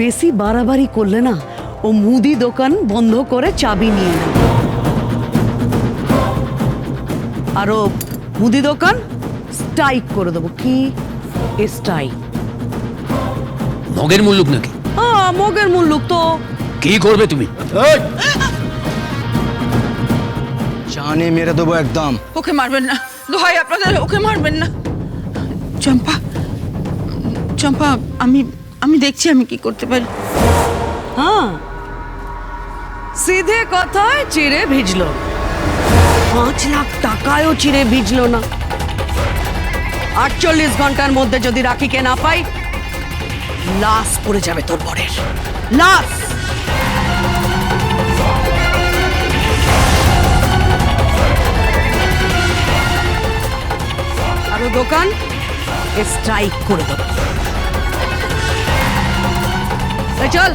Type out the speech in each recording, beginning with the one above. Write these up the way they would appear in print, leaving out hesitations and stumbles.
বেশি বাড়াবাড়ি করলে না ও মুদি দোকান বন্ধ করে চাবি নিয়ে নেবে। আর ও মুদি দোকান স্ট্রাইক করে দেবো। কি স্ট্রাইক? মগের মুল্লুক নাকি? হ্যাঁ, মগের মুল্লুক। তো কি করবে তুমি? জানে মেরে দেবো একদম। ওকে মারবেন না, দোহাই আপনাদের, ওকে মারবেন না। চম্পা, চম্পা, আমি দেখছি আমি কি করতে পারি। হ্যাঁ, সিধে কথায় চিড়ে ভিজলো, 5 লাখ টাকায়ও চিড়ে ভিজলো না। 48 ঘন্টার মধ্যে যদি রাখিকে না পাই, লাশ পড়ে যাবে তোর বরের লাশ। আরো দোকান স্ট্রাইক করে দেবো। চল।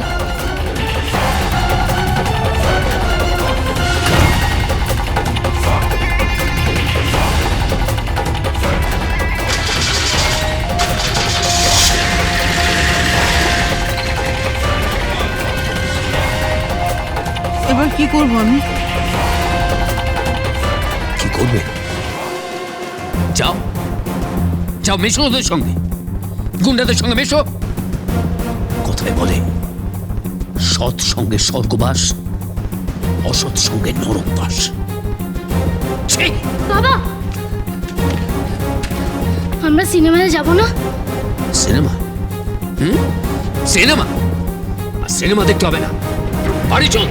এবার কি করবো আমি? কি করবে? যাও যাও, মেশো ওদের সঙ্গে, গুন্ডাদের সঙ্গে মেশো। কোথায় বলে, সৎ সঙ্গে স্বর্গবাস, অসৎ সঙ্গে নরকবাস। বাবা, আমরা সিনেমাতে যাব না? সিনেমা? সিনেমা? সিনেমা দেখতে হবে না, বাড়ি চল।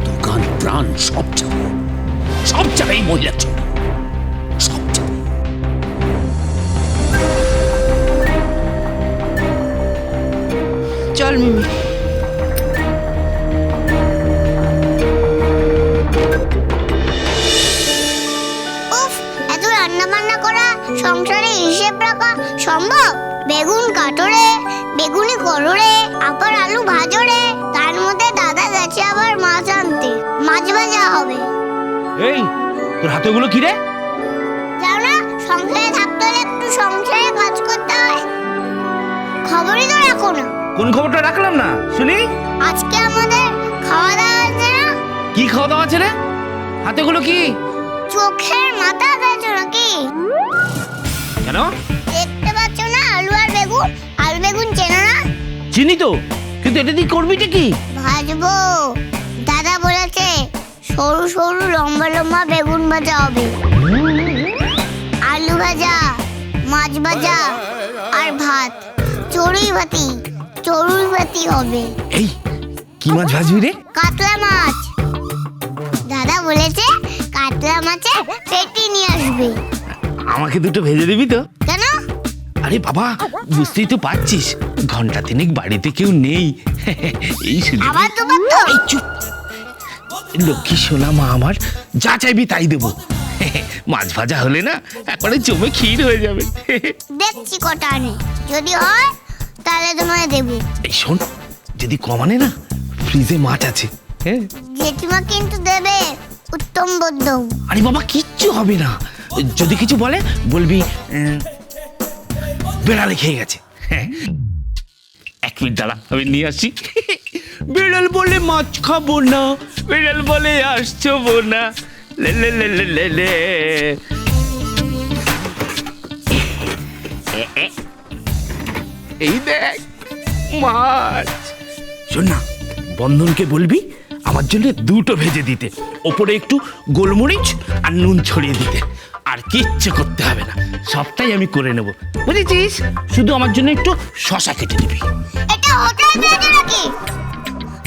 দোকান প্রাণ সব জায়গায় মহিলার জন্য, সব জায়গায়। চল মিমি। উফ, এত রান্না বান্না করা, সংসারে হিসেব রাখা সম্ভব? বেগুন কাটো রে, বেগুনি করো রে, আবার আলু ভাজো রে, তার মধ্যে দাদা গেছে আবার মাছ আনতে, মাছ ভাজা হবে। এই তোর হাতেগুলো কি রে? যাও না, সংসারে থাকতে হলে একটু সংসারে কাজ করতে হয়। খবরই তো রাখো না। কোন খবরটা রাখলাম না শুনি? আজকে আমাদের খাওয়া দাওয়া আছে না? কি খাওয়া দাওয়া আছে রে? হাতেগুলো কি? চোখের মাথা গেছো নাকি? কেন? দেখতে পাচ্ছ না আলু আর বেগুন? আলু বেগুন চেনো না? চিনি তো, কিন্তু এটা দিয়ে করবিটা কি? ভাজবো। দাদা বলেছে সরু সরু লম্বা লম্বা বেগুন ভাজা হবে, আলু ভাজা, মাছ ভাজা আর ভাত। চড়ুই ভাতি হবে। এই কি মাছ ভাজবি রে? কাতলা মাছ। দাদা বলেছে কাতলা মাছের পেটি নিয়ে আসবে। আমাকে দুটো ভেজে দিবি তো? কেন? আরে বাবা, বুঝতেই তো পারছিস, ঘন্টা তিনেক বাড়িতে কেউ নেই, এই সুযোগে। আবার তো বলতো। এই চুপ, লক্ষ্মী সোনা মা আমার, যা চাইবি তাই দেবো। মাছ ভাজা হলে না একবারে জমে ক্ষীর হয়ে যাবে। দেখছি কটা আনে, যদি হয় তাহলে তোমায় দেবো। এই শোন, যদি কমানে না, ফ্রিজে মাছ আছে। হ্যাঁ, জেঠিমা কিন্তু দেবে উত্তম বদ্ধ। আরে বাবা, কিচ্ছু হবে না, যদি কিছু বলে বলবি বেড়ালে খেয়ে গেছে। হ্যাঁ, 1 মিনিট দাঁড়া, আমি নিয়ে আসি। বিড়াল বলে মাছ খাবো না, বিড়াল বলে আসছো না, লে লে লে লে লে লে। এই দেখ মাছ। শোন না, বন্ধনকে বলবি আমার জন্য দুটো ভেজে দিতে, ওপরে একটু গোলমরিচ আর নুন ছড়িয়ে দিতে, আর কিচ্ছু করতে হবে না, সবটাই আমি করে নেব, বুঝেছিস? শুধু আমার জন্য একটু শশা কেটে দিবি। এটা হোটেল পেয়েছে নাকি?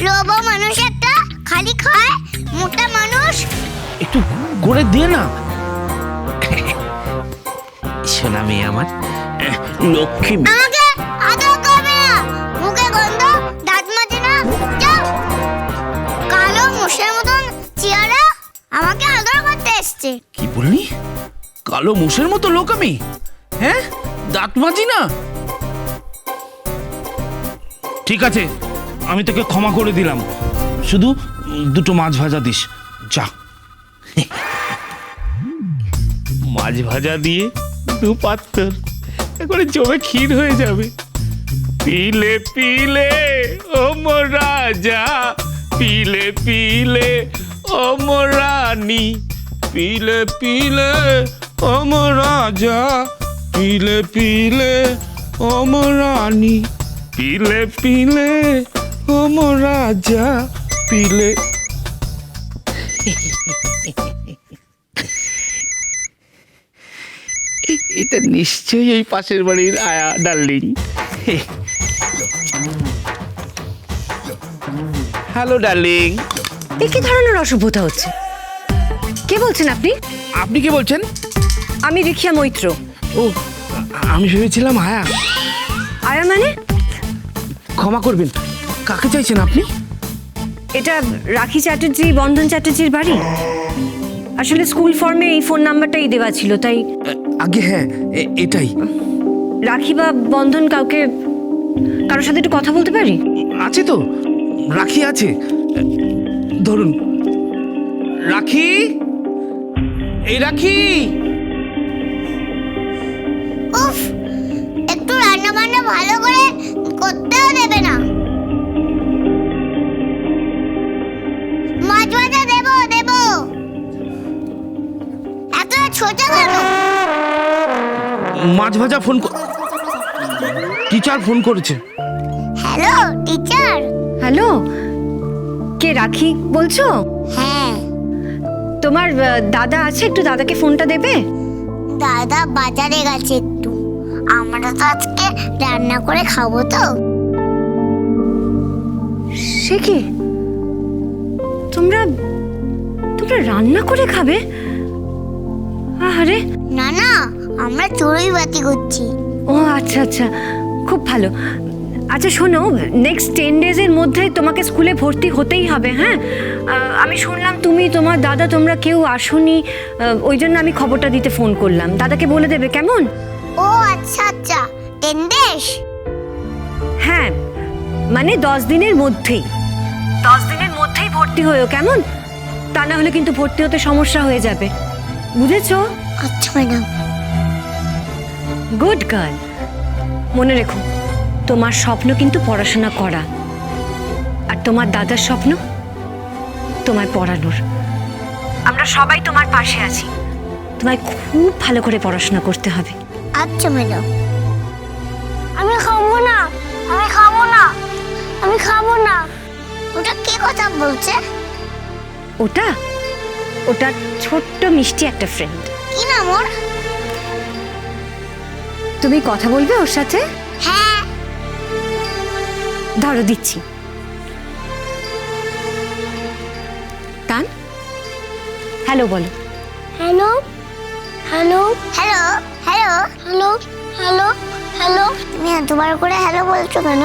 লোভা মানুষ একটা, খালি খায়, মোটা মানুষ। একটু করে দিয়ে না। শোনা মেয়ে আমার, লক্ষ্মী মেয়ে। আমাকে আদর করবে না, মুখে গন্ধ, দাঁত মাজে না। যাও। কালো মুষের মতন চেহারা, আমাকে আদর করতে এসছে। কি বললি? কালো মোষের মতো লোক আমি? হ্যাঁ, দাঁত মাজি না? ঠিক আছে, আমি তোকে ক্ষমা করে দিলাম, শুধু দুটো মাছ ভাজা দিস, যা। মাছ ভাজা দিয়ে 2 পাত্র একবারে জমে ক্ষীর হয়ে যাবে। পিলে পিলে ও মোর রাজা, পিলে পিলে ও মোর রানী, পিলে পিলে ও মোর রাজা, পিলে পিলে ও মোর রানী, পিলে পিলে ও মোর রাজা, পিলে। এটা নিশ্চয়ই এই পাশের বাড়ির আয়া ডার্লিং। Hello darling. এ কি ধরনের অসভ্যতা হচ্ছে? কে বলছেন আপনি? আপনি কে বলছেন? আমি রিখিয়া মৈত্র। ও, আমি ভেবেছিলাম আয়া। আয়া মানে? ক্ষমা করবেন, কাকে চাইছেন আপনি? এটা রাখি চ্যাটার্জি, বন্ধন চ্যাটার্জির বাড়ি। আসলে স্কুল ফর্মে এই ফোন নাম্বারটাই দেওয়া ছিল, তাই। আগে হ্যাঁ, এটাই। রাখি বা বন্ধন কারোর সাথে একটু কথা বলতে পারি? আছে তো, রাখি আছে। ধরুন রাখি, এই রাখি। উফ, একটু রান্না বান্না ভালো করে করতেও দেবে না। মাছ ভাজা দেবো দেবো, এত ছোট কেন? মাছ ভাজা ফোন টিচার ফোন করেছে। Hello teacher. হ্যালো, কে রাখি বলছো? হ্যাঁ। তোমার দাদা আছে, একটু দাদাকে ফোনটা দেবে? দাদা বাজারে গেছে একটু, আমরা তো আজকে রান্না করে খাবো তো। সে কি, তোমরা রান্না করে খাবে? আরে না না, আমরা চড়ুই বাতি করছি। ও আচ্ছা আচ্ছা, খুব ভালো। আচ্ছা শোনো, নেক্সট 10 ডেজের মধ্যে তোমাকে স্কুলে ভর্তি হতেই হবে। হ্যাঁ, আমি শুনলাম তুমি, তোমার দাদা, তোমরা কেউ আসোনি, ওই জন্য আমি খবরটা দিতে ফোন করলাম। দাদাকে বলে দেবে, কেমন? ও আচ্ছা আচ্ছা, 10 ডেজ? হ্যাঁ, মানে 10 দিনের মধ্যেই। 10 দিনের মধ্যেই ভর্তি হয়েও, কেমন? তা না হলে কিন্তু ভর্তি হতে সমস্যা হয়ে যাবে, বুঝেছো? আচ্ছা ম্যাডাম। Good girl. মনে রেখো, তোমার স্বপ্ন কিন্তু পড়াশোনা করা, আর তোমার দাদার স্বপ্ন তোমায় পড়ানোর। আমরা সবাই তোমার পাশে আছি, তোমায় খুব ভালো করে পড়াশোনা করতে হবে। আচ্ছা ম্যাডাম। আমি খাবো না, আমি খাবো না, আমি খাবো না। ওটা কি কথা বলছে? ওটা ছোট্ট মিষ্টি একটা ফ্রেন্ড। কি নাম ওর? তুমি কথা বলবে ওর সাথে? হ্যাঁ। ধরো দিচ্ছি। তান, হ্যালো বলো। Hello hello hello hello hello hello hello. তুমি এতবার করে হ্যালো বলছো কেন?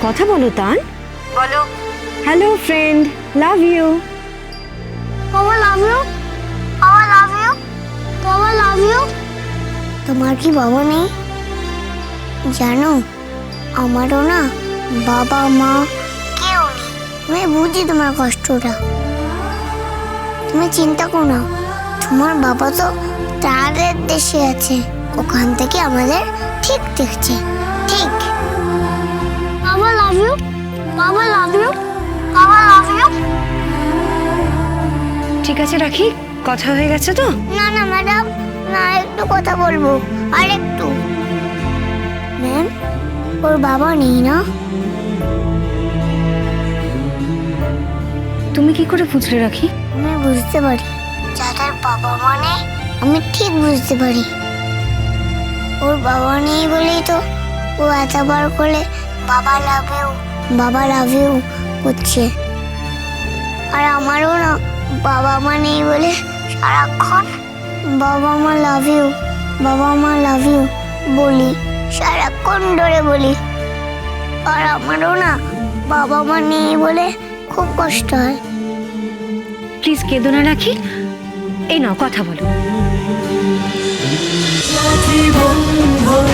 কথা বলো তান, বলো হ্যালো ফ্রেন্ড, লাভ ইউ। মামা লাভ ইউ, মামা লাভ ইউ, মামা লাভ ইউ। তোমার কি বাবা নেই? জানো, আমারও না বাবা মা কেউ নেই। আমি বুঝি তোমার কষ্টটা, তুমি চিন্তা করো না। তোমার বাবা তো তাদের দেশে আছে, ওখান থেকে আমাদের ঠিক দেখছে। ঠিক। বাবা লাভ ইউ, বাবা লাভ ইউ, বাবা লাভ ইউ। ঠিক আছে রাখি, কথা হয়ে গেছে তো? না না ম্যাডাম, না, একটু কথা বলবো, আর একটু। ম্যাম, ওর বাবা নেই না? তুমি কি করে বুঝলে রাখি? আমি বুঝতে পারি, যাদের বাবা মানে আমি ঠিক বুঝতে পারি। ওর বাবা নেই বলেই তো ও এতবার করে বাবা লাভ ইউ, বাবা লাভ ইউ করছে। আর আমারও না বাবা মা নেই বলে সারাক্ষণ বাবা মা লাভ ইউ, বাবা মা লাভ ইউ বলি, সারাক্ষণ ধরে বলি। আর আমারও না বাবা মা নেই বলে খুব কষ্ট হয়। প্লিজ কেঁদো না রাখি, এই নাও কথা বলো। রাখি বন্ধন